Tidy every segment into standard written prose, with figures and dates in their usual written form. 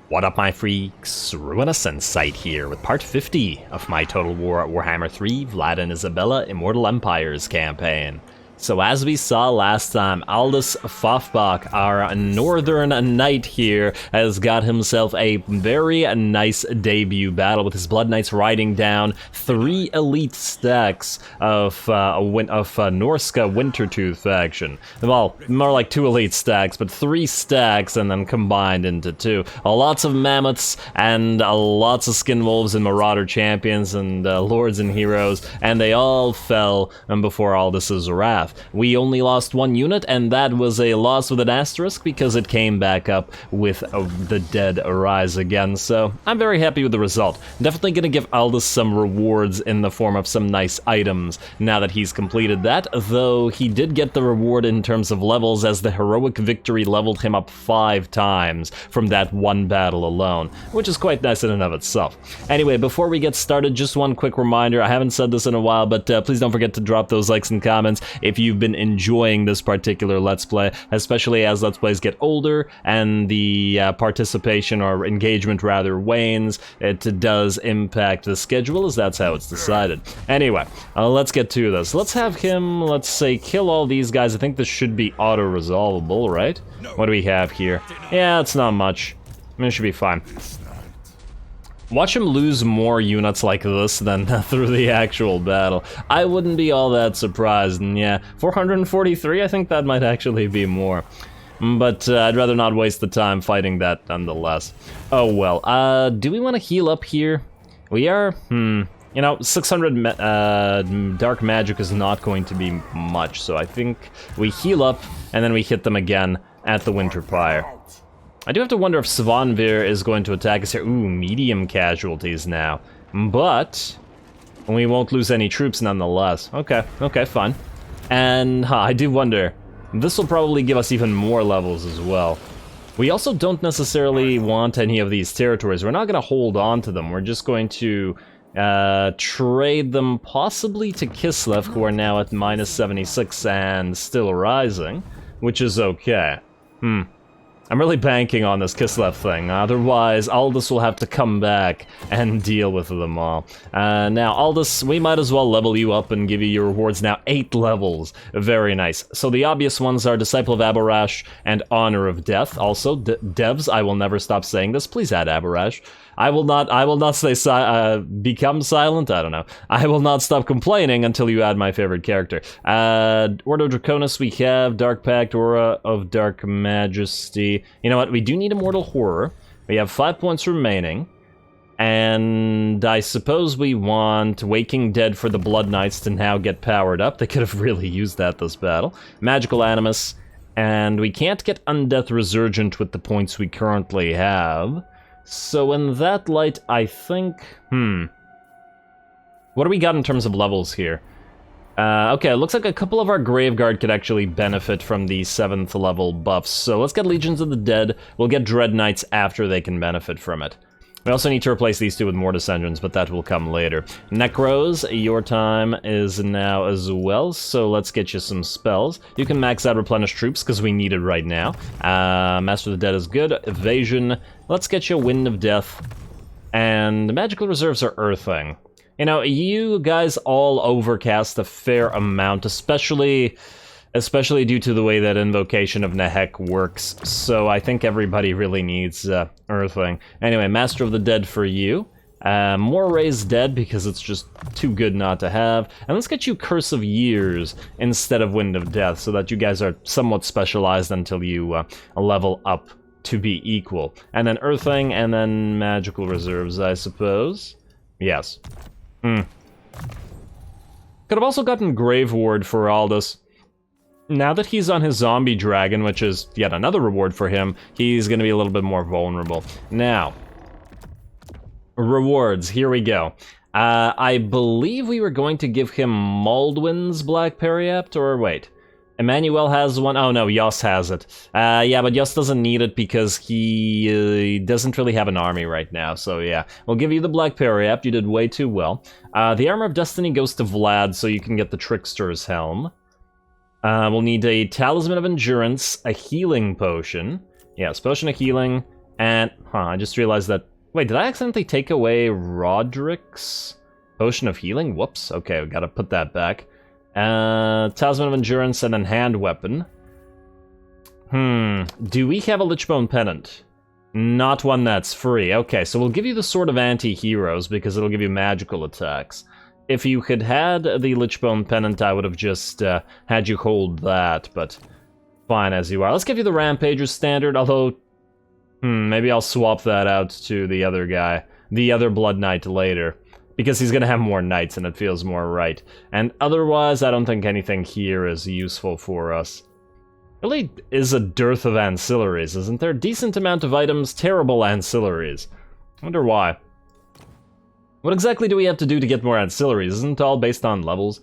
What up, my freaks? RuinusInsight here with part 50 of my Total Warhammer 3 Vlad and Isabella Immortal Empires campaign. So as we saw last time, Aldous Fafbach, our northern knight here, has got himself a very nice debut battle with his Blood Knights riding down 3 elite stacks of Norska Wintertooth faction. Well, more like 2 elite stacks, but 3 stacks and then combined into 2. Lots of mammoths and lots of skin wolves and marauder champions and lords and heroes, and they all fell before Aldous' wrath. We only lost 1 unit, and that was a loss with an asterisk because it came back up with the dead arise again, so I'm very happy with the result. Definitely gonna give Aldous some rewards in the form of some nice items now that he's completed that, though he did get the reward in terms of levels as the heroic victory leveled him up 5 times from that 1 battle alone, which is quite nice in and of itself. Anyway, before we get started, just one quick reminder. I haven't said this in a while, but please don't forget to drop those likes and comments if you've been enjoying this particular Let's Play, especially as Let's Plays get older and the participation or engagement rather wanes. It does impact the schedule, as that's how it's decided. Anyway, let's get to this. Let's have him, let's say, kill all these guys. I think this should be auto-resolvable, right? What do we have here? Yeah, it's not much. I mean, it should be fine. Watch him lose more units like this than through the actual battle. I wouldn't be all that surprised, and yeah, 443, I think that might actually be more. But I'd rather not waste the time fighting that nonetheless. Oh well, do we want to heal up here? We are, you know, 600 dark magic is not going to be much, so I think we heal up, and then we hit them again at the Winter Pyre. I do have to wonder if Svanvir is going to attack us here. Ooh, medium casualties now. But we won't lose any troops nonetheless. Okay, fine. And I do wonder, this will probably give us even more levels as well. We also don't necessarily want any of these territories. We're not going to hold on to them. We're just going to trade them possibly to Kislev, who are now at -76 and still rising, which is okay. I'm really banking on this Kislev thing, otherwise Aldous will have to come back and deal with them all. Now, Aldous, we might as well level you up and give you your rewards now. 8 levels. Very nice. So the obvious ones are Disciple of Abarash and Honor of Death. Also, devs, I will never stop saying this, please add Abarash. I will not say become silent, I don't know. I will not stop complaining until you add my favorite character. Ordo Draconis we have, Dark Pact, Aura of Dark Majesty. You know what, we do need Immortal Horror. We have 5 points remaining. And I suppose we want Waking Dead for the Blood Knights to now get powered up. They could have really used that this battle. Magical Animus. And we can't get Undeath Resurgent with the points we currently have. So in that light, I think, what do we got in terms of levels here? Okay, it looks like a couple of our Graveguard could actually benefit from the 7th level buffs. So let's get Legions of the Dead. We'll get Dread Knights after they can benefit from it. We also need to replace these 2 with Mortis Engines, but that will come later. Necros, your time is now as well, so let's get you some spells. You can max out Replenish Troops, because we need it right now. Master of the Dead is good. Evasion, let's get you Wind of Death. And Magical Reserves are Earthing. You know, you guys all overcast a fair amount, especially due to the way that Invocation of Nehek works, so I think everybody really needs Earthling. Anyway, Master of the Dead for you. More Raised Dead, because it's just too good not to have. And let's get you Curse of Years instead of Wind of Death, so that you guys are somewhat specialized until you level up to be equal. And then Earthling, and then Magical Reserves, I suppose. Yes. Could have also gotten Grave Ward for Aldous. Now that he's on his zombie dragon, which is yet another reward for him, he's going to be a little bit more vulnerable. Now, rewards, here we go. I believe we were going to give him Maldwin's Black Periapt, or wait. Emmanuel has one. Oh no, Yoss has it. Yeah, but Yoss doesn't need it because he doesn't really have an army right now, so yeah. We'll give you the Black Periapt, you did way too well. The Armor of Destiny goes to Vlad, so you can get the Trickster's Helm. We'll need a Talisman of Endurance, a Healing Potion. Yes, Potion of Healing, And, I just realized that... Wait, did I accidentally take away Roderick's Potion of Healing? Whoops. Okay, we gotta put that back. Talisman of Endurance and then Hand Weapon. Do we have a Lichbone Pennant? Not one that's free. Okay, so we'll give you the Sword of Anti-Heroes because it'll give you magical attacks. If you had had the Lichbone Pennant, I would have just had you hold that, but fine as you are. Let's give you the Rampager's Standard, although... maybe I'll swap that out to the other guy, the other Blood Knight later, because he's gonna have more knights and it feels more right. And otherwise, I don't think anything here is useful for us. Really is a dearth of ancillaries, isn't there? Decent amount of items, terrible ancillaries. Wonder why. What exactly do we have to do to get more ancillaries? Isn't it all based on levels?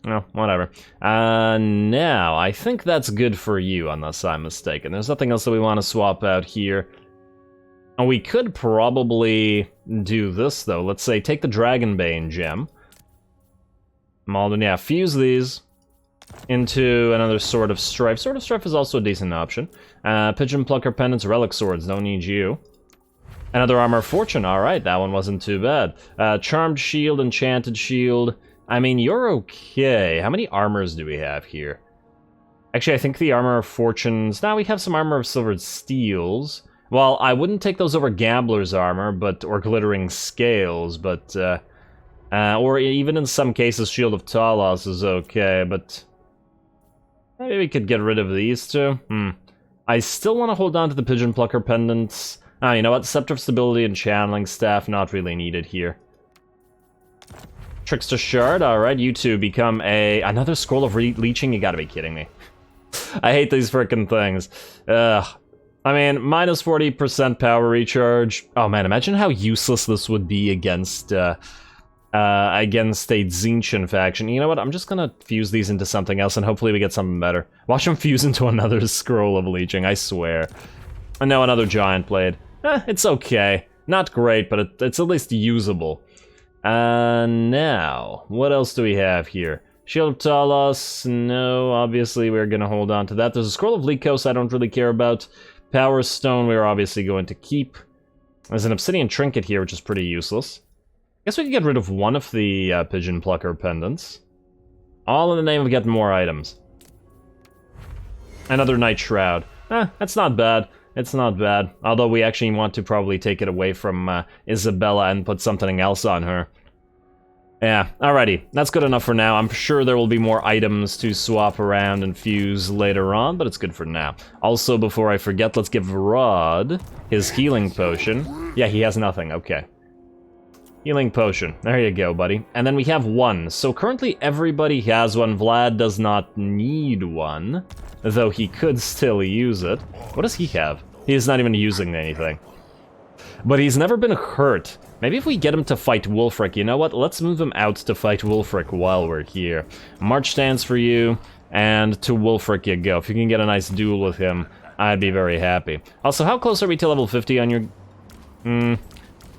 Well, whatever. Now, I think that's good for you, unless I'm mistaken. There's nothing else that we want to swap out here. And we could probably do this, though. Let's say, take the Dragonbane gem. Malden, yeah, fuse these into another Sword of Strife. Sword of Strife is also a decent option. Pigeon Plucker Pendants, Relic Swords, don't need you. Another Armor of Fortune, alright, that one wasn't too bad. Charmed Shield, Enchanted Shield. I mean, you're okay. How many armors do we have here? Actually, I think the Armor of Fortunes... Now we have some Armor of Silvered Steels. Well, I wouldn't take those over Gambler's Armor, or Glittering Scales, but... or even in some cases, Shield of Talos is okay, but... Maybe we could get rid of these two. I still want to hold on to the Pigeon Plucker Pendants. You know what? Scepter of Stability and Channeling Staff, not really needed here. Trickster Shard, alright, you two become another Scroll of Leeching, you gotta be kidding me. I hate these frickin' things. I mean, minus 40% power recharge. Oh man, imagine how useless this would be against a Tzeentchian faction. You know what, I'm just gonna fuse these into something else and hopefully we get something better. Watch them fuse into another Scroll of Leeching, I swear. And now another Giant Blade. It's okay. Not great, but it's at least usable. Now, what else do we have here? Shield of Talos, no, obviously we're gonna hold on to that. There's a Scroll of Lycos I don't really care about. Power Stone we're obviously going to keep. There's an Obsidian Trinket here, which is pretty useless. Guess we can get rid of one of the Pigeon Plucker Pendants. All in the name of getting more items. Another Night Shroud. That's not bad. It's not bad. Although we actually want to probably take it away from Isabella and put something else on her. Yeah, alrighty. That's good enough for now. I'm sure there will be more items to swap around and fuse later on, but it's good for now. Also, before I forget, let's give Rod his healing potion. Yeah, he has nothing. Okay. Healing potion. There you go, buddy. And then we have one. So currently everybody has one. Vlad does not need one, though he could still use it. What does he have? He is not even using anything. But he's never been hurt. Maybe if we get him to fight Wulfric, you know what? Let's move him out to fight Wulfric while we're here. March stands for you, and to Wulfric you go. If you can get a nice duel with him, I'd be very happy. Also, how close are we to level 50 on your...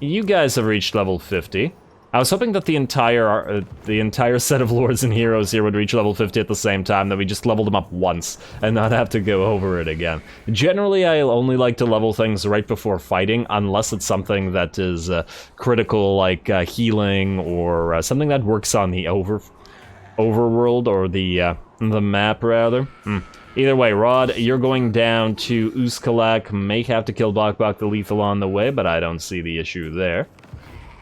You guys have reached level 50. I was hoping that the entire set of lords and heroes here would reach level 50 at the same time, that we just leveled them up once and not have to go over it again. Generally, I only like to level things right before fighting, unless it's something that is critical, like healing, or something that works on the overworld, or the map, rather. Either way, Rod, you're going down to Uskalak, may have to kill Bok the Lethal on the way, but I don't see the issue there.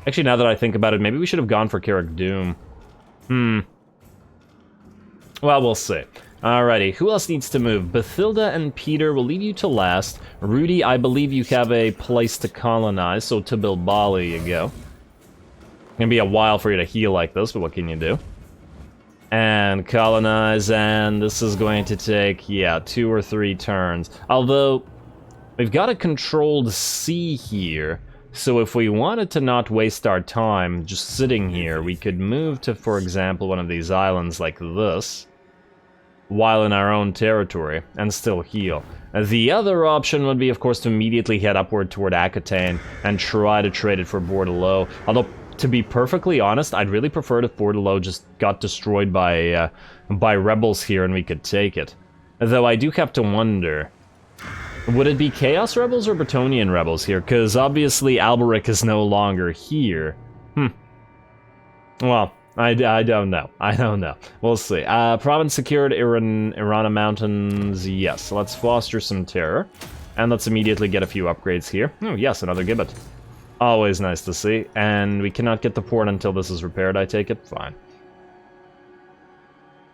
Actually, now that I think about it, maybe we should have gone for Carrick Doom. Well, we'll see. Alrighty, who else needs to move? Bathilda and Peter will leave you to last. Rudy, I believe you have a place to colonize, so to Bilbali you go. Gonna be a while for you to heal like this, but what can you do? And colonize, and this is going to take, yeah, 2 or 3 turns. Although, we've got a controlled sea here, so if we wanted to not waste our time just sitting here, we could move to, for example, one of these islands like this, while in our own territory, and still heal. The other option would be, of course, to immediately head upward toward Aquitaine and try to trade it for Bordelot. Although, to be perfectly honest, I'd really prefer it if Bordelot just got destroyed by rebels here and we could take it. Though I do have to wonder, Would it be Chaos Rebels or Bretonnian Rebels here? Because obviously Alberic is no longer here. Well, I don't know. I don't know. We'll see. Province secured, Irana Mountains. Yes, let's foster some terror. And let's immediately get a few upgrades here. Oh, yes, another gibbet. Always nice to see. And we cannot get the port until this is repaired, I take it? Fine.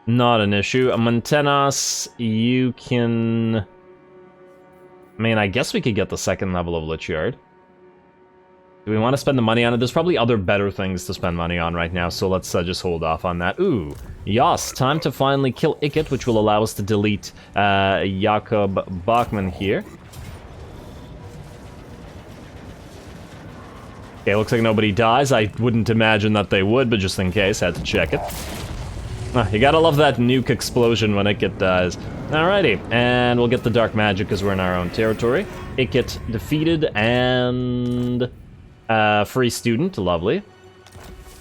Not an issue. Montenas, you can... I mean, I guess we could get the second level of Lich Yard. Do we want to spend the money on it? There's probably other better things to spend money on right now, so let's just hold off on that. Ooh, Yas, time to finally kill Ikit, which will allow us to delete Jakob Bachmann here. Okay, looks like nobody dies. I wouldn't imagine that they would, but just in case, had to check it. You gotta love that nuke explosion when Ikit dies. Alrighty, and we'll get the dark magic because we're in our own territory. Ikit defeated, and... free student, lovely. And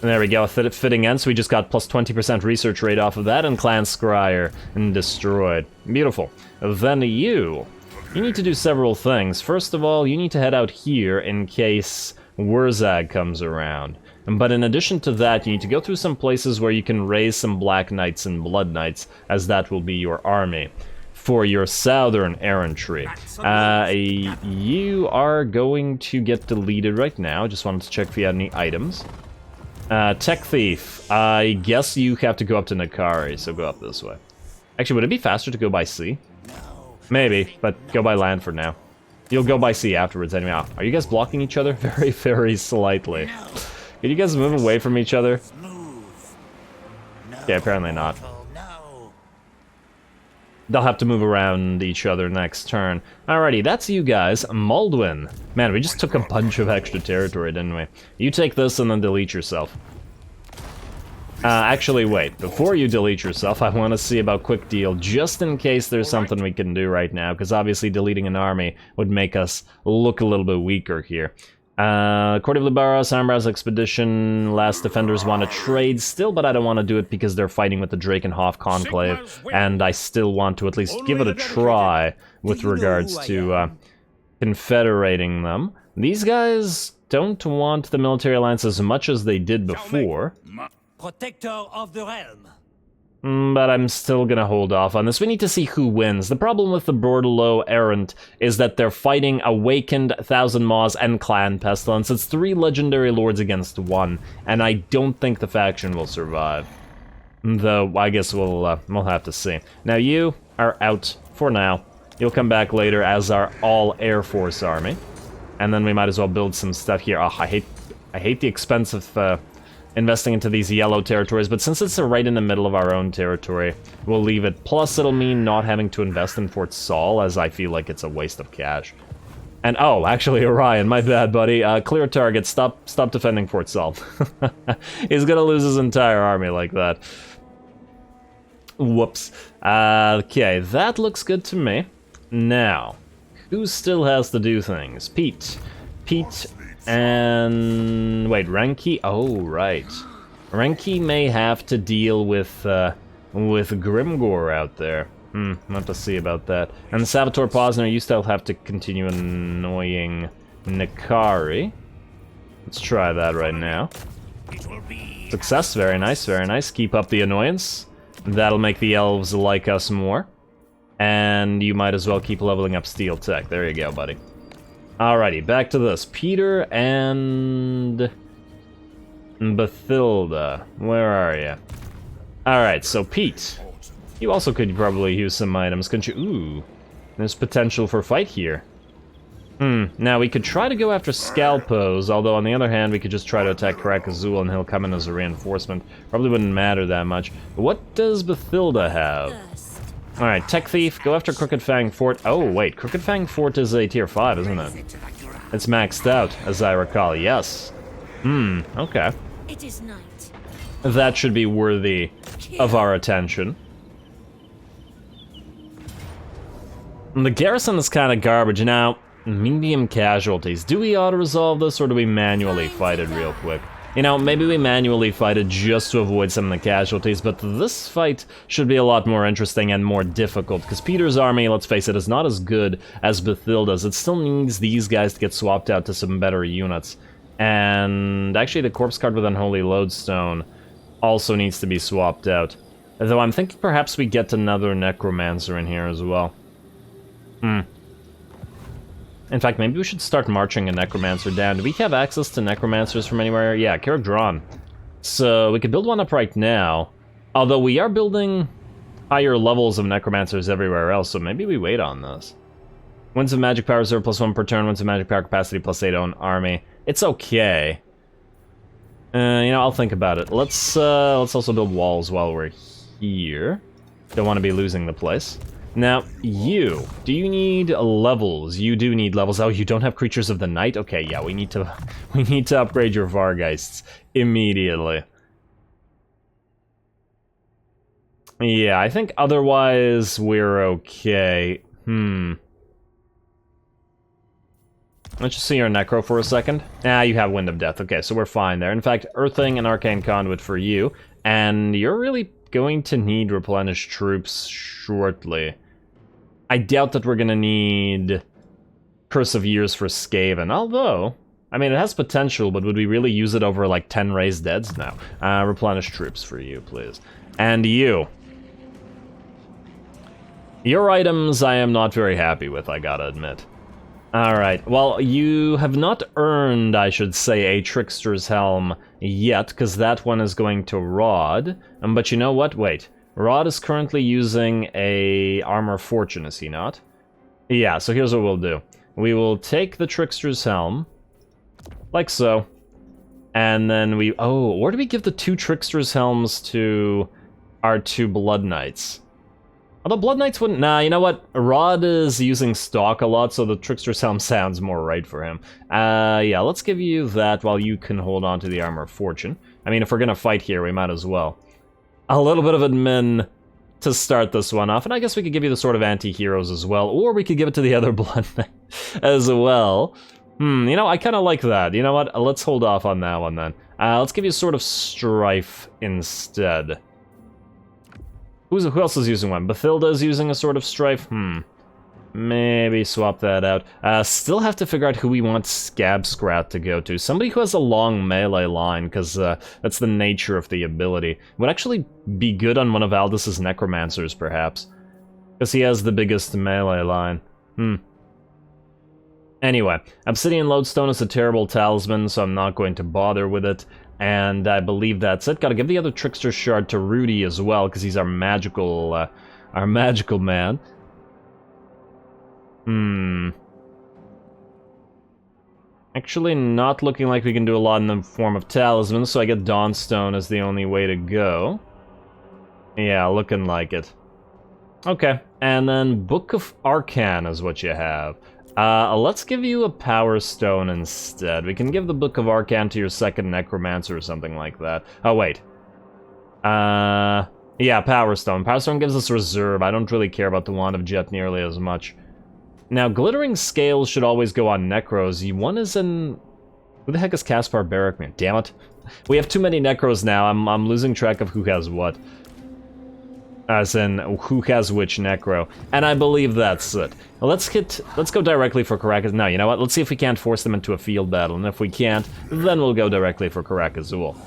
there we go, a fitting end, so we just got plus 20% research rate off of that, and Clan Scryer destroyed. Beautiful. Then you need to do several things. First of all, you need to head out here in case Wurzag comes around. But in addition to that, you need to go through some places where you can raise some Black Knights and Blood Knights, as that will be your army for your southern errantry. You are going to get deleted right now. Just wanted to check if you had any items. Tech Thief. I guess you have to go up to Nakari, so go up this way. Actually, would it be faster to go by sea? Maybe, but go by land for now. You'll go by sea afterwards anyway. Are you guys blocking each other? Very, very slightly. Can you guys move away from each other? Yeah, apparently not. They'll have to move around each other next turn. Alrighty, that's you guys. Muldwin. Man, we just took a bunch of extra territory, didn't we? You take this and then delete yourself. Actually, wait. Before you delete yourself, I want to see about Quick Deal, just in case there's something we can do right now, because obviously deleting an army would make us look a little bit weaker here. Court of Libaros, Armbrow's Expedition, Last Defenders want to trade still, but I don't want to do it because they're fighting with the Drakenhof Conclave, and I still want to at least give it a try with regards to confederating them. These guys don't want the military alliance as much as they did before. Protector of the realm. But I'm still gonna hold off on this. We need to see who wins. The problem with the Bordelot Errant is that they're fighting Awakened, Thousand Maws, and Clan Pestilence. It's 3 legendary lords against 1, and I don't think the faction will survive. Though, I guess we'll have to see. Now you are out for now. You'll come back later as our all-Air Force army. And then we might as well build some stuff here. Oh, I hate the expense of investing into these yellow territories, but since it's right in the middle of our own territory, we'll leave it. Plus, it'll mean not having to invest in Fort Saul, as I feel like it's a waste of cash. And, oh, actually, Orion, my bad, buddy. Clear target, stop defending Fort Saul. He's gonna lose his entire army like that. Whoops. Okay, that looks good to me. Now, who still has to do things? Pete. And wait, Renki? Oh, right. Renki may have to deal with Grimgor out there. I'll have to see about that. And Salvatore Posner, you still have to continue annoying Nakari. Let's try that right now. Success, very nice, very nice. Keep up the annoyance. That'll make the elves like us more. And you might as well keep leveling up Steel Tech. There you go, buddy. Alrighty, back to this. Peter and Bathilda. Where are you? Alright, so Pete. You also could probably use some items, couldn't you? Ooh, there's potential for fight here. Now we could try to go after Scalpos, although on the other hand, we could just try to attack Karakazul and he'll come in as a reinforcement. Probably wouldn't matter that much. But what does Bathilda have? Alright, Tech Thief, go after Crooked Fang Fort. Oh, wait, Crooked Fang Fort is a tier 5, isn't it? It's maxed out, as I recall, yes. Okay. It is night. That should be worthy of our attention. The garrison is kind of garbage. Now, medium casualties. Do we auto-resolve this, or do we manually fight it real quick? You know, maybe we manually fight it just to avoid some of the casualties, but this fight should be a lot more interesting and more difficult, because Peter's army, let's face it, is not as good as Bathilda's. It still needs these guys to get swapped out to some better units. And actually the corpse card with Unholy Lodestone also needs to be swapped out. Though I'm thinking perhaps we get another Necromancer in here as well. In fact, maybe we should start marching a Necromancer down. Do we have access to Necromancers from anywhere? Yeah, Carrick Drawn. So we could build one up right now. Although we are building higher levels of Necromancers everywhere else, so maybe we wait on this. Winds of Magic Power Reserve +1 per turn, Winds of Magic Power Capacity +8 on army. It's okay. You know, I'll think about it. Let's also build walls while we're here. Don't want to be losing the place. Now, do you need levels? You do need levels. Oh, you don't have Creatures of the Night? Okay, yeah, we need to upgrade your Vargeists immediately. Yeah, I think otherwise we're okay. Let's just see your Necro for a second. Ah, you have Wind of Death. Okay, so we're fine there. In fact, Earthing and Arcane Conduit for you, and you're really going to need replenished troops shortly. I doubt that we're gonna need Curse of Years for Skaven, although, I mean, it has potential, but would we really use it over, like, 10 raised deads? No. Replenish troops for you, please. And you. Your items I am not very happy with, I gotta admit. Alright, well, you have not earned, I should say, a Trickster's Helm yet, because that one is going to Rod. But you know what? Wait. Rod is currently using a Armor Fortune, is he not? Yeah, so here's what we'll do. We will take the Trickster's Helm, like so, and then we... Oh, or do we give the 2 Trickster's Helms to our 2 Blood Knights? Although Blood Knights wouldn't... Nah, you know what? Rod is using stock a lot, so the Trickster's Helm sounds more right for him. Yeah, let's give you that while you can hold on to the Armor of Fortune. I mean, if we're gonna fight here, we might as well. A little bit of admin to start this one off, and I guess we could give you the Sword of Anti-Heroes as well, or we could give it to the other Blood Knight as well. You know, I kind of like that. You know what? Let's hold off on that one then. Let's give you Sword of Strife instead. Who else is using one? Bathilda is using a Sword of Strife? Maybe swap that out. Still have to figure out who we want Scab Scrat to go to. Somebody who has a long melee line, because that's the nature of the ability. Would actually be good on one of Aldous' Necromancers, perhaps. Because he has the biggest melee line. Anyway, Obsidian Lodestone is a terrible talisman, so I'm not going to bother with it. And I believe that's it. Gotta give the other Trickster Shard to Rudy as well, because he's our magical man. Actually, not looking like we can do a lot in the form of talismans, so I get Dawnstone as the only way to go. Yeah, looking like it. Okay, and then Book of Arcan is what you have. Let's give you a Power Stone instead. We can give the Book of Arcan to your second Necromancer or something like that. Oh, wait. Yeah, Power Stone. Power Stone gives us reserve. I don't really care about the Wand of Jet nearly as much. Now, Glittering Scales should always go on Necros. One is in... Who the heck is Caspar Barrack, man? Damn it. We have too many Necros now. I'm losing track of who has what. As in, who has which Necro. And I believe that's it. Let's go directly for Karak. No, you know what? Let's see if we can't force them into a field battle. And if we can't, then we'll go directly for Karak Azul.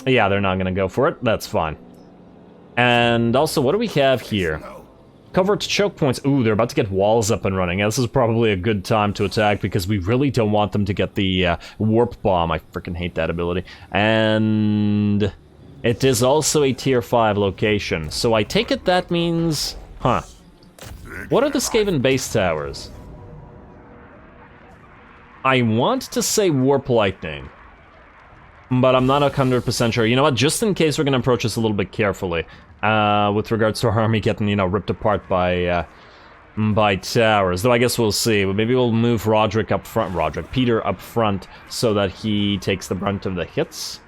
Yeah, they're not gonna go for it. That's fine. And also, what do we have here? Covert choke points. Ooh, they're about to get walls up and running. Yeah, this is probably a good time to attack because we really don't want them to get the warp bomb. I freaking hate that ability. And it is also a tier 5 location. So I take it that means... Huh. What are the Skaven base towers? I want to say Warp Lightning, but I'm not 100% sure. You know what? Just in case, we're going to approach this a little bit carefully. With regards to our army getting, you know, ripped apart by towers. Though I guess we'll see. Maybe we'll move Peter up front, so that he takes the brunt of the hits.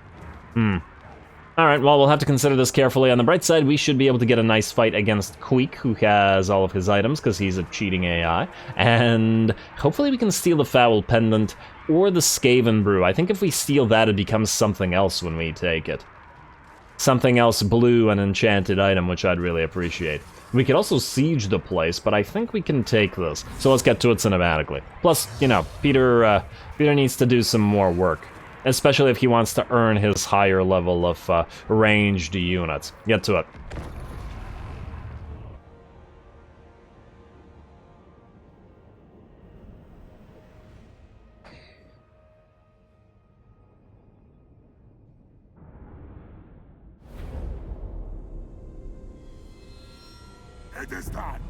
Alright, well, we'll have to consider this carefully. On the bright side, we should be able to get a nice fight against Queek, who has all of his items, because he's a cheating AI. And hopefully we can steal the Foul Pendant or the Skaven Brew. I think if we steal that, it becomes something else when we take it. Something else blue, an enchanted item, which I'd really appreciate. We could also siege the place, but I think we can take this. So let's get to it cinematically. Plus, you know, Peter needs to do some more work. Especially if he wants to earn his higher level of ranged units. Get to it. It is done.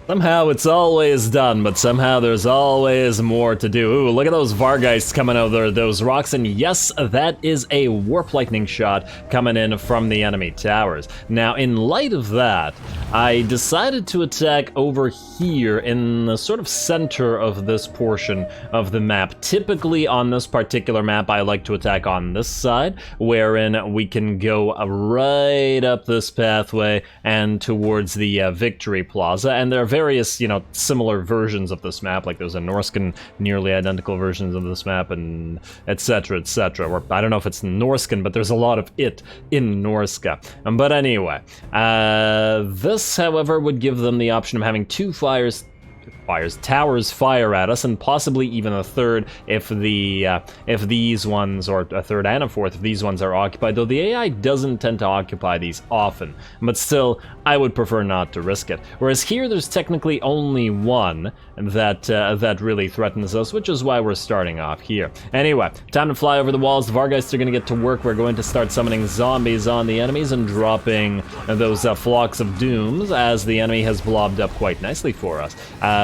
Somehow it's always done, but somehow there's always more to do. Ooh, look at those Vargeists coming over those rocks, and yes, that is a Warp Lightning shot coming in from the enemy towers. Now, in light of that, I decided to attack over here in the sort of center of this portion of the map. Typically on this particular map, I like to attack on this side, wherein we can go right up this pathway and towards the Victory Plaza, and there are various, you know, similar versions of this map, like there's a Norscan nearly identical versions of this map, and etc, etc. Or I don't know if it's Norscan, but there's a lot of it in Norska. But anyway, this, however, would give them the option of having two towers fire at us, and possibly even a third if these ones, or a third and a fourth if these ones are occupied, though the AI doesn't tend to occupy these often, but still, I would prefer not to risk it. Whereas here, there's technically only one that really threatens us, which is why we're starting off here. Anyway, time to fly over the walls. The Vargeists are going to get to work. We're going to start summoning zombies on the enemies and dropping those flocks of dooms, as the enemy has blobbed up quite nicely for us.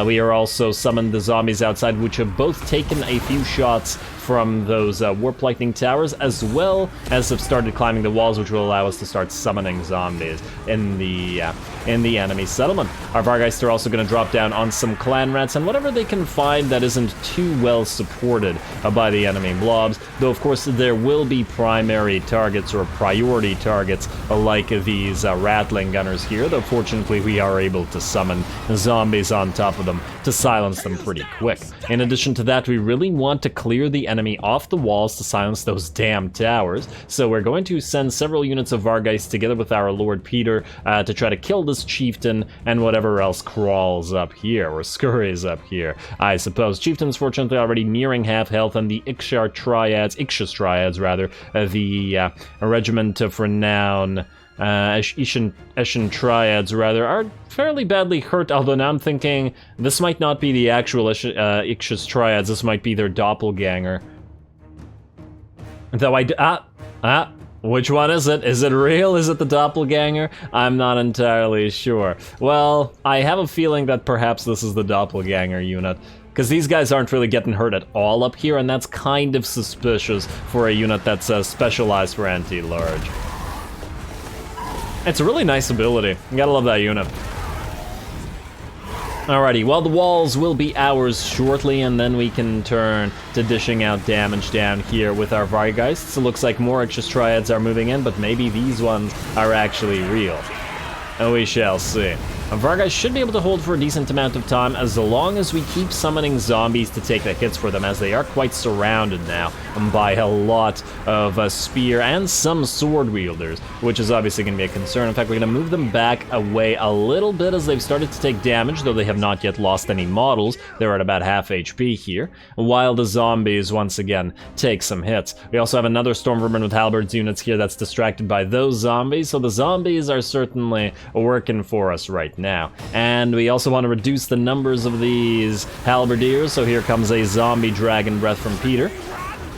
We are also summoned the zombies outside, which have both taken a few shots from those Warp Lightning towers, as well as have started climbing the walls, which will allow us to start summoning zombies in the enemy settlement. Our Vargeists are also going to drop down on some clan rats and whatever they can find that isn't too well supported by the enemy blobs, though of course there will be primary targets or priority targets like these Rattling Gunners here, though fortunately we are able to summon zombies on top of them to silence them pretty quick. In addition to that, we really want to clear the enemy off the walls to silence those damn towers, so we're going to send several units of Vargeist together with our Lord Peter to try to kill this chieftain and whatever else crawls up here, or scurries up here, I suppose. Chieftain's fortunately already nearing half health, and the Ixchus Triads, the Regiment of Renown, Eschen Triads, rather, are fairly badly hurt, although now I'm thinking this might not be the actual Ixchus Triads, this might be their doppelganger. Though which one is it? Is it real? Is it the doppelganger? I'm not entirely sure. Well, I have a feeling that perhaps this is the doppelganger unit, because these guys aren't really getting hurt at all up here, and that's kind of suspicious for a unit that's specialized for anti-large. It's a really nice ability. You gotta love that unit. Alrighty, well, the walls will be ours shortly, and then we can turn to dishing out damage down here with our Vargeists. It looks like more Ixchus Triads are moving in, but maybe these ones are actually real. We shall see. Vargeist should be able to hold for a decent amount of time as long as we keep summoning zombies to take the hits for them, as they are quite surrounded now by a lot of spear and some sword wielders, which is obviously going to be a concern. In fact, we're going to move them back away a little bit as they've started to take damage, though they have not yet lost any models. They're at about half HP here, while the zombies once again take some hits. We also have another Stormvermin with Halberds units here that's distracted by those zombies, so the zombies are certainly working for us right now. And we also want to reduce the numbers of these halberdiers, so here comes a zombie dragon breath from Peter.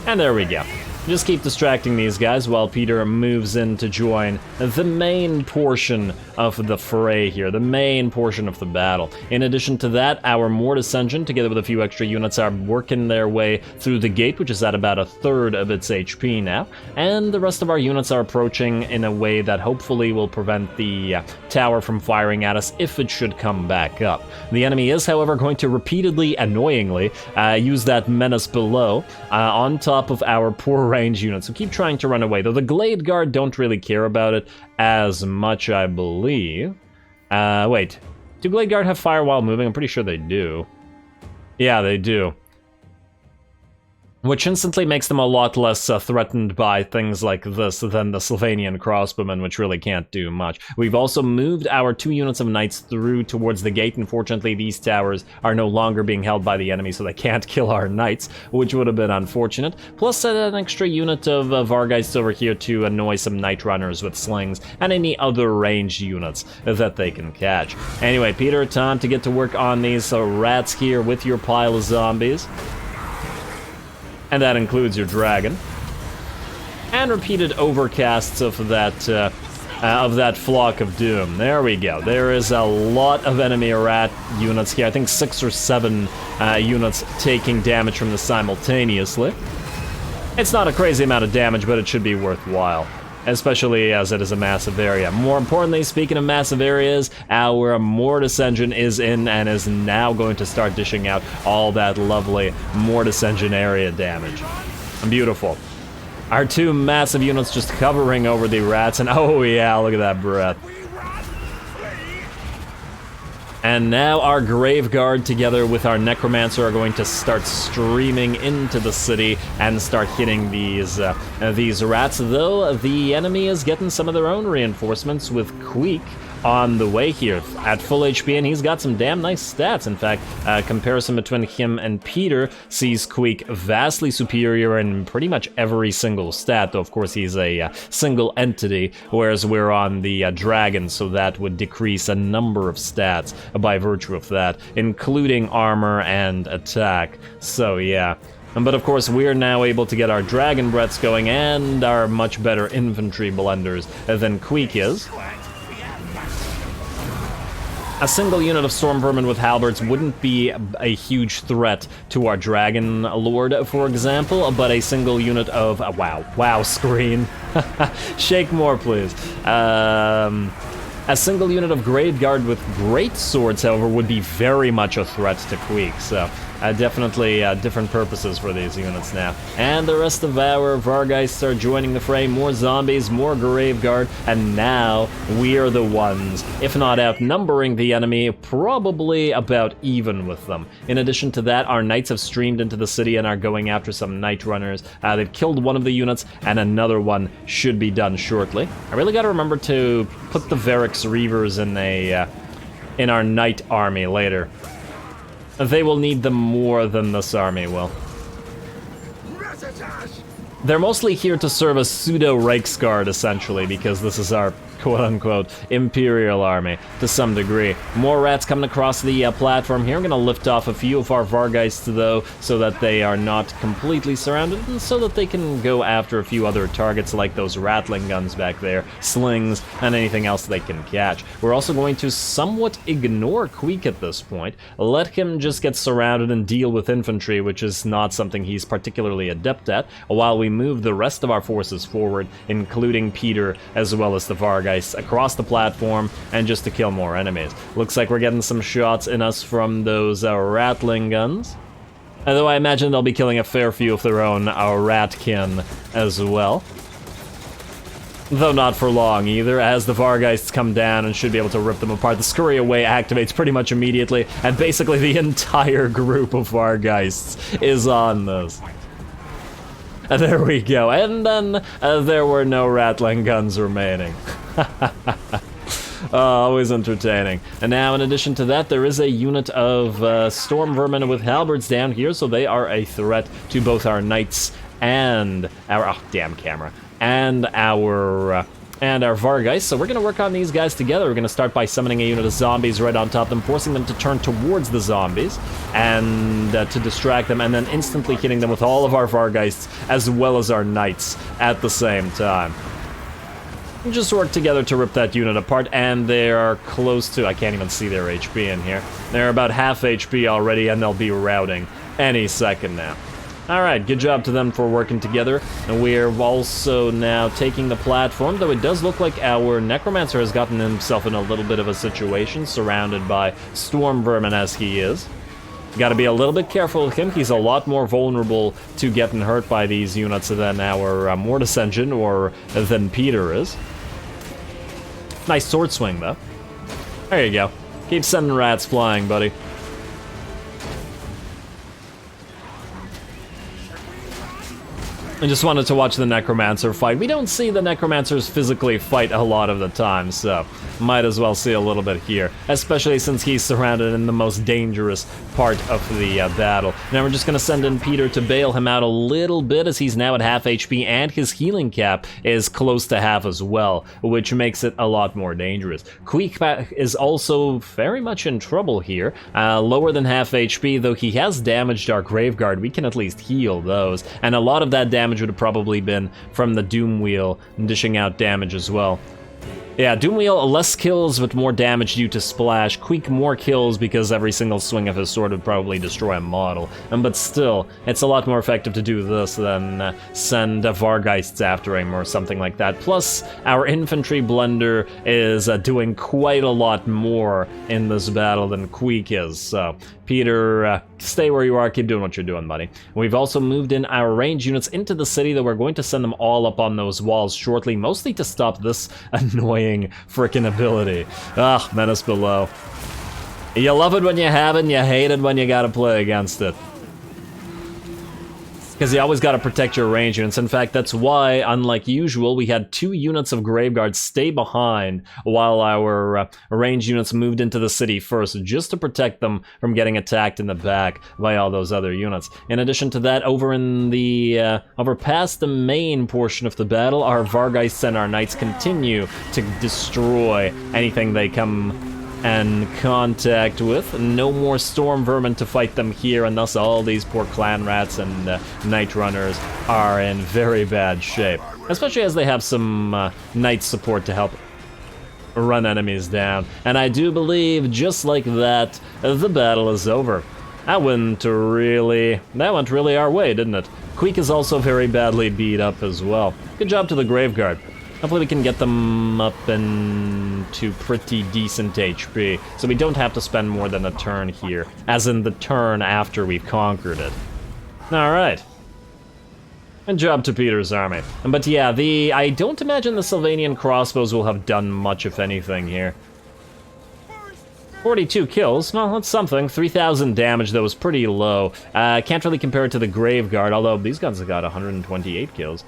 And there we go. Just keep distracting these guys while Peter moves in to join the main portion of the fray here, the main portion of the battle. In addition to that, our Mortis engine, together with a few extra units, are working their way through the gate, which is at about a third of its HP now, and the rest of our units are approaching in a way that hopefully will prevent the tower from firing at us if it should come back up. The enemy is, however, going to repeatedly, annoyingly, use that menace below on top of our poor range units, so keep trying to run away. Though the Glade Guard don't really care about it as much, I believe. Wait. Do Glade Guard have fire while moving? I'm pretty sure they do. Yeah, they do. Which instantly makes them a lot less threatened by things like this than the Sylvanian crossbowmen, which really can't do much. We've also moved our 2 units of knights through towards the gate. Unfortunately, these towers are no longer being held by the enemy, so they can't kill our knights, which would have been unfortunate. Plus, an extra unit of Vargeists over here to annoy some Knight Runners with slings and any other ranged units that they can catch. Anyway, Peter, time to get to work on these rats here with your pile of zombies. And that includes your dragon. And repeated overcasts of that flock of doom. There we go. There is a lot of enemy rat units here. I think 6 or 7 units taking damage from this simultaneously. It's not a crazy amount of damage, but it should be worthwhile, especially as it is a massive area. More importantly, speaking of massive areas, our Mortis engine is in and is now going to start dishing out all that lovely Mortis engine area damage. Beautiful. Our 2 massive units just covering over the rats, and oh yeah, look at that breath. And now our Grave Guard together with our Necromancer are going to start streaming into the city and start hitting these rats, though the enemy is getting some of their own reinforcements with Queek on the way here at full HP, and he's got some damn nice stats. In fact, comparison between him and Peter sees Queek vastly superior in pretty much every single stat, though of course he's a single entity, whereas we're on the dragon, so that would decrease a number of stats by virtue of that, including armor and attack. So yeah. But of course, we're now able to get our dragon breaths going and our much better infantry blenders than Queek is. A single unit of storm vermin with halberds wouldn't be a huge threat to our dragon lord, for example, but a single unit of wow screen. Shake more, please. A single unit of Grave Guard with great swords, however, would be very much a threat to Queek, so definitely different purposes for these units now. And the rest of our Vargeists are joining the fray. More zombies, more Grave Guard, and now we are the ones, if not outnumbering the enemy, probably about even with them. In addition to that, our knights have streamed into the city and are going after some Knight Runners. They've killed one of the units, and another one should be done shortly. I really gotta remember to put the Varix Reavers in our Knight army later. They will need them more than this army will. They're mostly here to serve as pseudo-Reichsguard, essentially, because this is our quote-unquote Imperial army, to some degree. More rats coming across the platform here. I'm gonna lift off a few of our Vargeists, though, so that they are not completely surrounded, and so that they can go after a few other targets, like those Rattling guns back there, slings, and anything else they can catch. We're also going to somewhat ignore Queek at this point, let him just get surrounded and deal with infantry, which is not something he's particularly adept at, while we move the rest of our forces forward, including Peter, as well as the Vargeists, across the platform, and just to kill more enemies. Looks like we're getting some shots in us from those Rattling guns. Although I imagine they'll be killing a fair few of their own Ratkin as well. Though not for long either, as the Vargeists come down and should be able to rip them apart. The Scurry Away activates pretty much immediately, and basically the entire group of Vargeists is on this. There we go, and then there were no Rattling guns remaining. Always entertaining. And now, in addition to that, there is a unit of Storm Vermin with halberds down here, so they are a threat to both our knights and our... oh, damn camera. And our Vargeists, so we're gonna work on these guys together. We're gonna start by summoning a unit of zombies right on top of them, forcing them to turn towards the zombies, and to distract them, and then instantly hitting them with all of our Vargeists, as well as our knights, at the same time. We just work together to rip that unit apart, and they are close to... I can't even see their HP in here. They're about half HP already, and they'll be routing any second now. Alright, good job to them for working together. And we're also now taking the platform, though it does look like our Necromancer has gotten himself in a little bit of a situation, surrounded by Storm Vermin as he is. Gotta be a little bit careful with him. He's a lot more vulnerable to getting hurt by these units than our Mortis engine or than Peter is. Nice sword swing, though. There you go. Keep sending rats flying, buddy. I just wanted to watch the Necromancer fight. We don't see the Necromancers physically fight a lot of the time, so might as well see a little bit here, especially since he's surrounded in the most dangerous part of the battle. Now we're just going to send in Peter to bail him out a little bit, as he's now at half HP, and his healing cap is close to half as well, which makes it a lot more dangerous. Queek is also very much in trouble here, lower than half HP, though he has damaged our Graveguard. We can at least heal those, and a lot of that damage would have probably been from the Doom Wheel dishing out damage as well. Yeah, Doom Wheel, less kills but more damage due to Splash. Queek, more kills because every single swing of his sword would probably destroy a model. But still, it's a lot more effective to do this than send Vargeists after him or something like that. Plus, our Infantry Blender is doing quite a lot more in this battle than Queek is, so Peter, stay where you are, keep doing what you're doing, buddy. We've also moved in our range units into the city, though we're going to send them all up on those walls shortly, mostly to stop this annoying frickin' ability. Ah, Menace Below. You love it when you have it, and you hate it when you gotta play against it. Because you always gotta protect your range units. In fact, that's why, unlike usual, we had 2 units of Graveguards stay behind while our range units moved into the city first, just to protect them from getting attacked in the back by all those other units. In addition to that, over in the over past the main portion of the battle, our Vargeists and our Knights continue to destroy anything they come and contact with. No more storm vermin to fight them here, and thus all these poor clan rats and night runners are in very bad shape, especially as they have some knight support to help run enemies down. And I do believe, just like that, the battle is over. That went really our way, didn't it? Queek is also very badly beat up as well. Good job to the Graveguard. Hopefully we can get them up into pretty decent HP, so we don't have to spend more than a turn here, as in the turn after we've conquered it. Alright. Good job to Peter's army. But yeah, I don't imagine the Sylvanian crossbows will have done much, if anything, here. 42 kills, well, that's something. 3,000 damage, though, is pretty low. Can't really compare it to the Graveguard, although these guns have got 128 kills.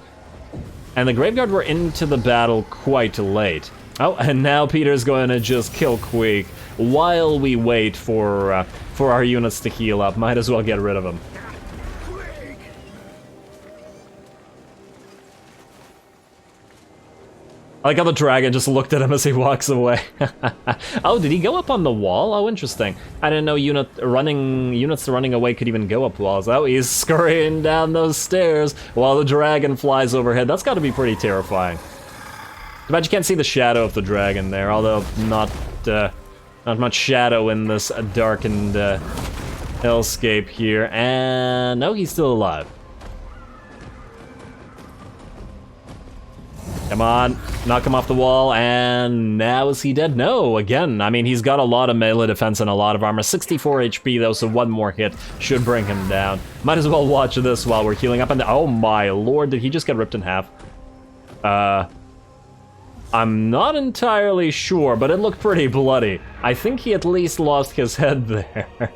And the Graveguard were into the battle quite late. Oh, and now Peter's going to just kill Queek while we wait for our units to heal up. Might as well get rid of him. I like how the dragon just looked at him as he walks away. Oh, did he go up on the wall? Oh, interesting. I didn't know units running away could even go up walls. Oh, he's scurrying down those stairs while the dragon flies overhead. That's got to be pretty terrifying. Too bad you can't see the shadow of the dragon there, although not much shadow in this darkened hellscape here. And no, he's still alive. Come on, knock him off the wall, and now is he dead? No, again, I mean, he's got a lot of melee defense and a lot of armor. 64 HP though, so one more hit should bring him down. Might as well watch this while we're healing up, and oh my lord, did he just get ripped in half? I'm not entirely sure, but it looked pretty bloody. I think he at least lost his head there.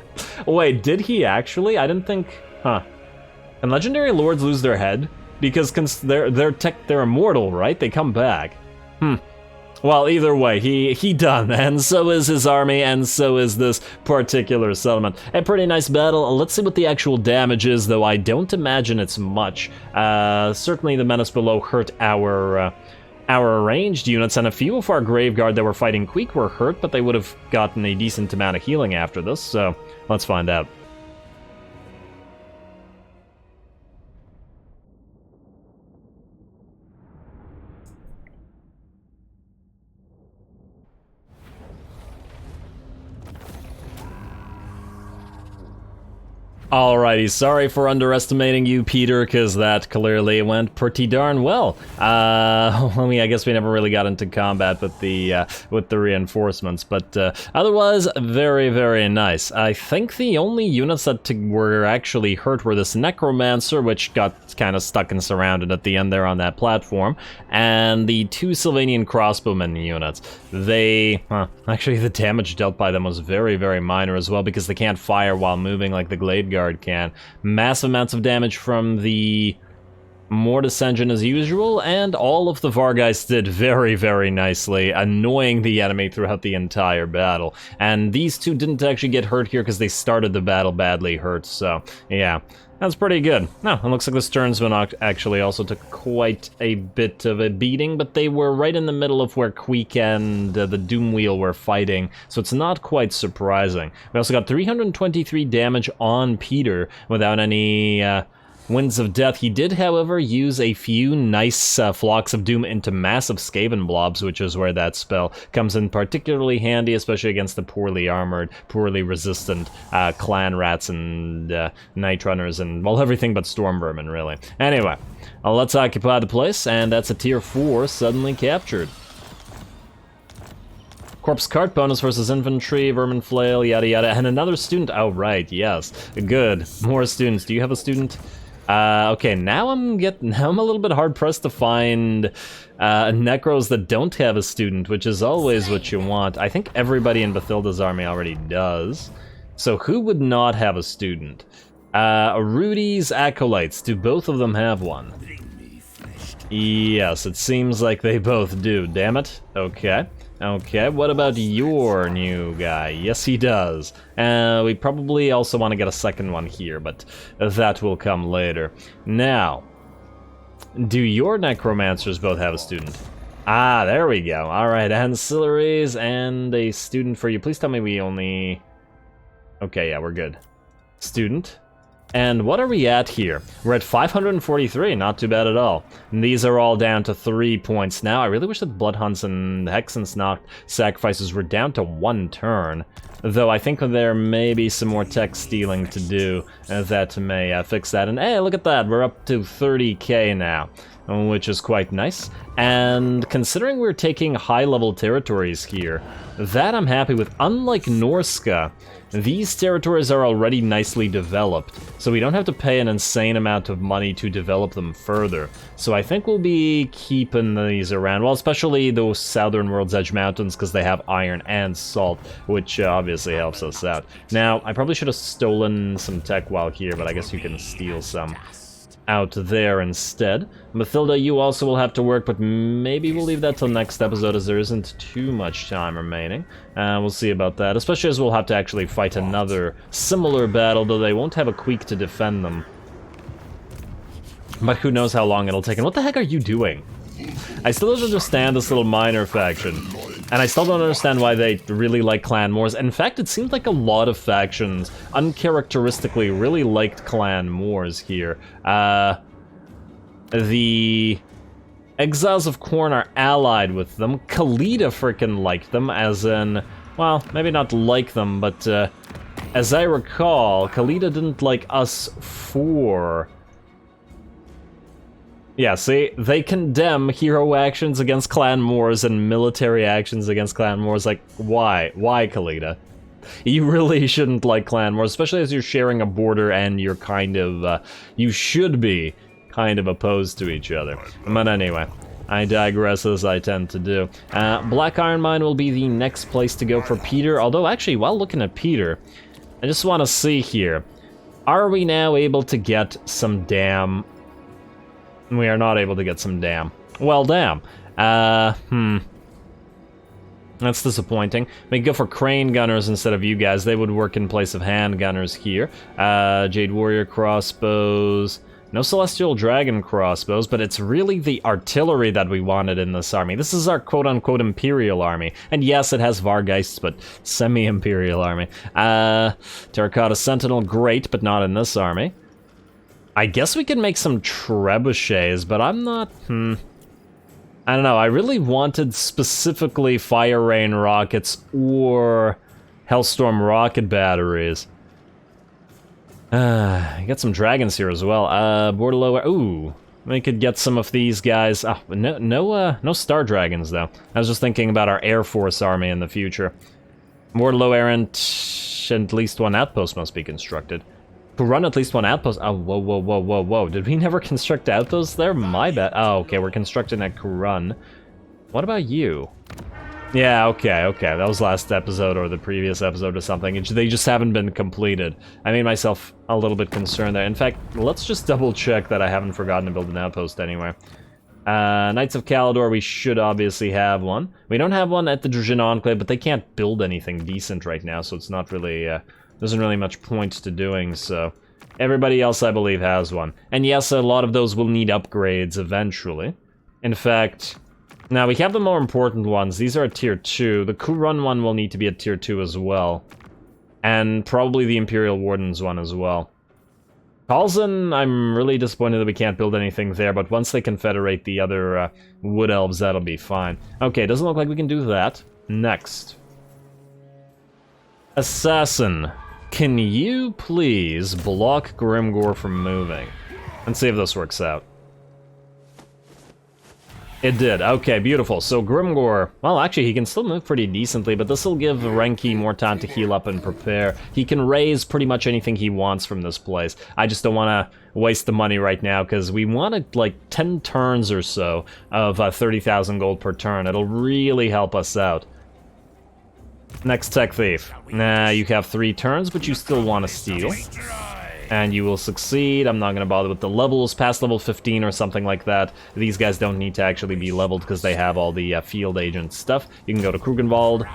Wait, did he actually? I didn't think, huh. Can legendary lords lose their head? Because they're immortal, right? They come back. Well, either way, he done, and so is his army, and so is this particular settlement. A pretty nice battle. Let's see what the actual damage is, though I don't imagine it's much. Certainly the Menace Below hurt our ranged units, and a few of our Graveguard that were fighting Queek were hurt, but they would have gotten a decent amount of healing after this, so let's find out. Alrighty, sorry for underestimating you, Peter, because that clearly went pretty darn well. I guess we never really got into combat with the reinforcements, but otherwise, very, very nice. I think the only units that were actually hurt were this Necromancer, which got kind of stuck and surrounded at the end there on that platform, and the 2 Sylvanian crossbowmen units. Actually, the damage dealt by them was very, very minor as well, because they can't fire while moving like the Glade Guard can. Massive amounts of damage from the Mortis engine as usual, and all of the Vargeists did very, very nicely, annoying the enemy throughout the entire battle. And these 2 didn't actually get hurt here because they started the battle badly hurt, so yeah. That's pretty good. No, it looks like the Sternsman actually also took quite a bit of a beating, but they were right in the middle of where Queek and the Doomwheel were fighting, so it's not quite surprising. We also got 323 damage on Peter without any Winds of Death. He did, however, use a few nice Flocks of Doom into massive Skaven blobs, which is where that spell comes in particularly handy, especially against the poorly armored, poorly resistant Clan Rats and Night Runners and, well, everything but Storm Vermin, really. Anyway, let's occupy the place, and that's a tier 4 suddenly captured. Corpse Cart bonus versus infantry, vermin flail, yada yada, and another student. Oh, right, yes. Good. More students. Do you have a student? Okay, now I'm a little bit hard pressed to find necros that don't have a student, which is always what you want. I think everybody in Bathilda's army already does. So who would not have a student? Rudy's acolytes. Do both of them have one? Yes, it seems like they both do. Damn it. Okay. Okay, what about your new guy? Yes, he does. We probably also want to get a second one here, but that will come later. Now, do your necromancers both have a student? Ah, there we go. Alright, ancillaries and a student for you. Please tell me we only... Okay, yeah, we're good. Student. And what are we at here? We're at 543, not too bad at all. And these are all down to 3 points now. I really wish that Bloodhunts and Hexen's Knocked sacrifices were down to 1 turn. Though I think there may be some more tech stealing to do that may fix that. And hey, look at that, we're up to 30k now, which is quite nice. And considering we're taking high-level territories here, that I'm happy with. Unlike Norska, these territories are already nicely developed, so we don't have to pay an insane amount of money to develop them further. So I think we'll be keeping these around, well, especially those Southern World's Edge Mountains, because they have iron and salt, which obviously helps us out. Now, I probably should have stolen some tech while here, but I guess you can steal some out there instead. Mathilda, you also will have to work, but maybe we'll leave that till next episode, as there isn't too much time remaining. We'll see about that, especially as we'll have to actually fight another similar battle, though they won't have a Queek to defend them. But who knows how long it'll take. And what the heck are you doing? I still don't understand this little minor faction. And I still don't understand why they really like Clan Moors. In fact, it seems like a lot of factions uncharacteristically really liked Clan Moors here. The Exiles of Khorne are allied with them. Khalida frickin' liked them, as in, well, maybe not like them, but as I recall, Khalida didn't like us for... Yeah, see, they condemn hero actions against Clan Moors and military actions against Clan Moors. Like, why? Why, Khalida? You really shouldn't like Clan Moors, especially as you're sharing a border and you're kind of, you should be kind of opposed to each other. But anyway, I digress as I tend to do. Black Iron Mine will be the next place to go for Peter, although actually, while looking at Peter, I just want to see here, are we now able to get some damn... We are not able to get some damn. Well, damn. That's disappointing. We can go for Crane Gunners instead of you guys. They would work in place of Hand Gunners here. Jade Warrior crossbows. No Celestial Dragon crossbows, but it's really the artillery that we wanted in this army. This is our quote-unquote Imperial army. And yes, it has Vargeists, but semi-Imperial army. Terracotta Sentinel, great, but not in this army. I guess we could make some trebuchets, but I'm not, I don't know, I really wanted specifically Fire Rain rockets or Hellstorm rocket batteries. Got some dragons here as well. Borderlow. Ooh, we could get some of these guys. Oh, no star dragons though. I was just thinking about our Air Force army in the future. Borderlow errant, and at least one outpost must be constructed. To run at least one outpost. Oh, whoa. Did we never construct outposts there? My bad. Oh, okay, we're constructing at Kurun. What about you? Yeah, okay. That was last episode or the previous episode or something. They just haven't been completed. I made myself a little bit concerned there. In fact, let's just double check that I haven't forgotten to build an outpost anywhere. Knights of Caledor, we should obviously have one. We don't have one at the Drajin Enclave, but they can't build anything decent right now, so it's not really, doesn't really much point to doing so. Everybody else, I believe, has one. And yes, a lot of those will need upgrades eventually. In fact... Now, we have the more important ones. These are at tier 2. The Kurun one will need to be at tier 2 as well. And probably the Imperial Wardens one as well. Kalzen, I'm really disappointed that we can't build anything there, but once they confederate the other Wood Elves, that'll be fine. Okay, doesn't look like we can do that. Next. Assassin, can you please block Grimgor from moving? Let's see if this works out. It did. Okay, beautiful. So Grimgor, well, actually, he can still move pretty decently, but this will give Renki more time to heal up and prepare. He can raise pretty much anything he wants from this place. I just don't want to waste the money right now, because we wanted, like, 10 turns or so of 30,000 gold per turn. It'll really help us out. Next Tech Thief. Nah, you have 3 turns, but you still want to steal. And you will succeed. I'm not going to bother with the levels, past level 15 or something like that. These guys don't need to actually be leveled because they have all the field agent stuff. You can go to Krugenwald.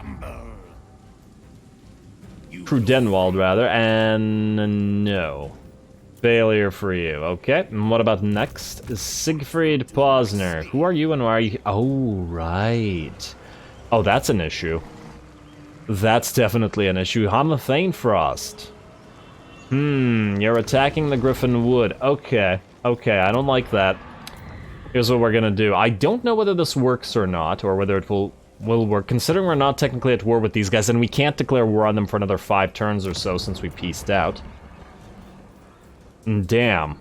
Krudenwald, rather, and no. Failure for you. Okay, and what about next? Siegfried Posner. Who are you and why are you... Oh, right. Oh, that's an issue. That's definitely an issue. Hamathane Frost. You're attacking the Griffin Wood. Okay, I don't like that. Here's what we're gonna do. I don't know whether this works or not, or whether it will work. Considering we're not technically at war with these guys, and we can't declare war on them for another 5 turns or so since we pieced out. Damn.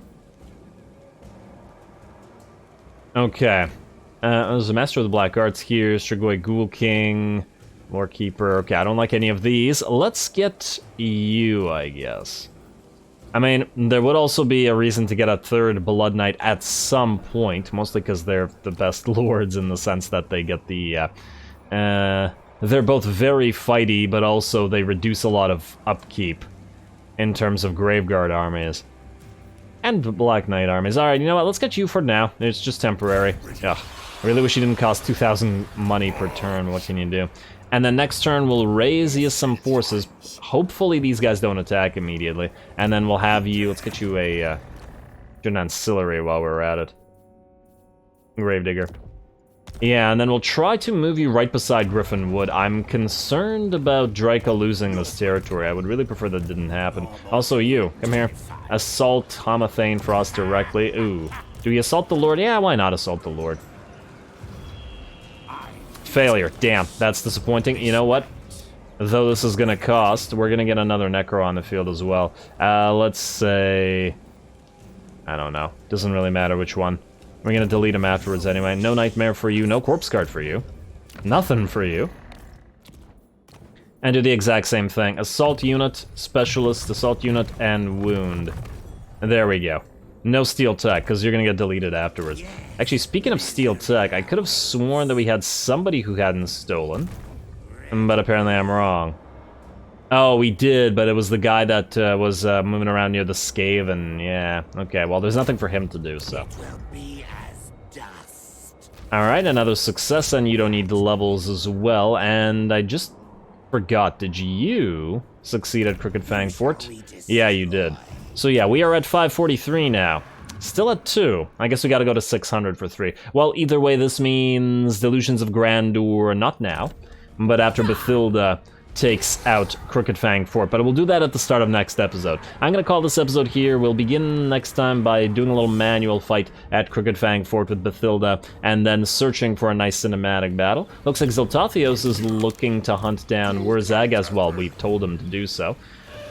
Okay. There's a Master of the Black Arts here, Strigoi Ghoul King, Lore Keeper. Okay, I don't like any of these. Let's get you, I guess. I mean, there would also be a reason to get a 3rd Blood Knight at some point, mostly because they're the best lords in the sense that they get the, they're both very fighty, but also they reduce a lot of upkeep in terms of Graveguard armies. And Black Knight armies. Alright, you know what, let's get you for now. It's just temporary. Ugh, I really wish he didn't cost 2,000 money per turn, what can you do? And then next turn, we'll raise you some forces. Hopefully these guys don't attack immediately. And then we'll have you... Let's get you an ancillary while we're at it. Gravedigger. Yeah, and then we'll try to move you right beside Griffin Wood. I'm concerned about Draco losing this territory. I would really prefer that didn't happen. Also you, come here. Assault Hamathane Frost directly. Ooh. Do we assault the Lord? Yeah, why not assault the Lord? Failure. Damn, that's disappointing. You know what? Though this is gonna cost, we're gonna get another Necro on the field as well. Let's say... I don't know. Doesn't really matter which one. We're gonna delete him afterwards anyway. No Nightmare for you, no Corpse Guard for you. Nothing for you. And do the exact same thing. Assault Unit, Specialist, Assault Unit, and Wound. And there we go. No Steel Tech, because you're gonna get deleted afterwards. Actually, speaking of Steel Tech, I could have sworn that we had somebody who hadn't stolen. But apparently I'm wrong. Oh, we did, but it was the guy that was moving around near the Skaven. Yeah, okay, well, there's nothing for him to do, so. Alright, another success, and you don't need the levels as well. And I just forgot, did you succeed at Crooked Fang Fort? Yeah, you did. So yeah, we are at 543 now. Still at 2. I guess we gotta go to 600 for 3. Well, either way, this means Delusions of Grandeur, not now, but after Bathilda takes out Crooked Fang Fort. But we'll do that at the start of next episode. I'm gonna call this episode here. We'll begin next time by doing a little manual fight at Crooked Fang Fort with Bathilda, and then searching for a nice cinematic battle. Looks like Zoltathios is looking to hunt down Wurzag as well. We've told him to do so.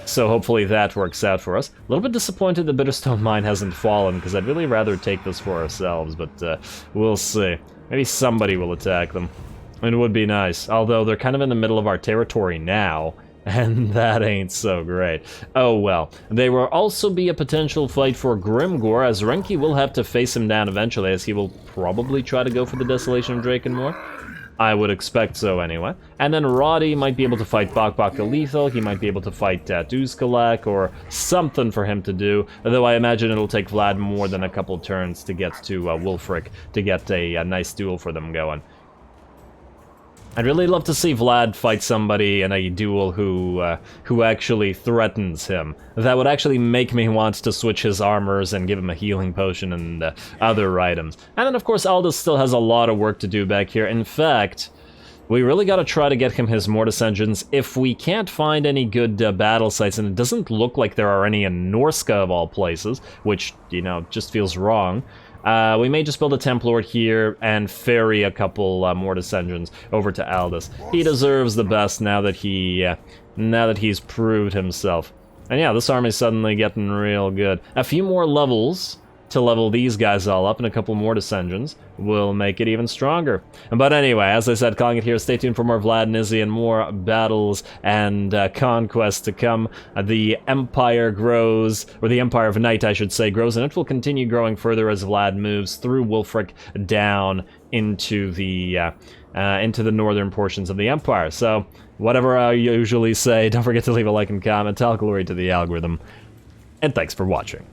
So hopefully that works out for us. A little bit disappointed the Bitterstone Mine hasn't fallen, because I'd really rather take this for ourselves, but we'll see. Maybe somebody will attack them. It would be nice, although they're kind of in the middle of our territory now, and that ain't so great. Oh well. There will also be a potential fight for Grimgor, as Renki will have to face him down eventually, as he will probably try to go for the Desolation of Drakenmore. I would expect so anyway. And then Roddy might be able to fight Bok the Lethal, he might be able to fight Duzkalak, or something for him to do, though I imagine it'll take Vlad more than a couple turns to get to Wulfric to get a nice duel for them going. I'd really love to see Vlad fight somebody in a duel who actually threatens him. That would actually make me want to switch his armors and give him a healing potion and other items. And then of course Aldous still has a lot of work to do back here. In fact, we really gotta try to get him his Mortis engines. If we can't find any good battle sites, and it doesn't look like there are any in Norska of all places, which, you know, just feels wrong, we may just build a Templord here and ferry a couple Mortis engines over to Aldous. He deserves the best now that he's proved himself. And yeah, this army's suddenly getting real good. A few more levels to level these guys all up, and a couple Mortis engines will make it even stronger. But anyway, as I said, calling it here. Stay tuned for more Vlad and Izzy and more battles and conquests to come. The Empire grows, or the Empire of Night, I should say, grows, and it will continue growing further as Vlad moves through Wulfric down into the northern portions of the Empire. So, whatever I usually say, don't forget to leave a like and comment. All glory to the algorithm, and thanks for watching.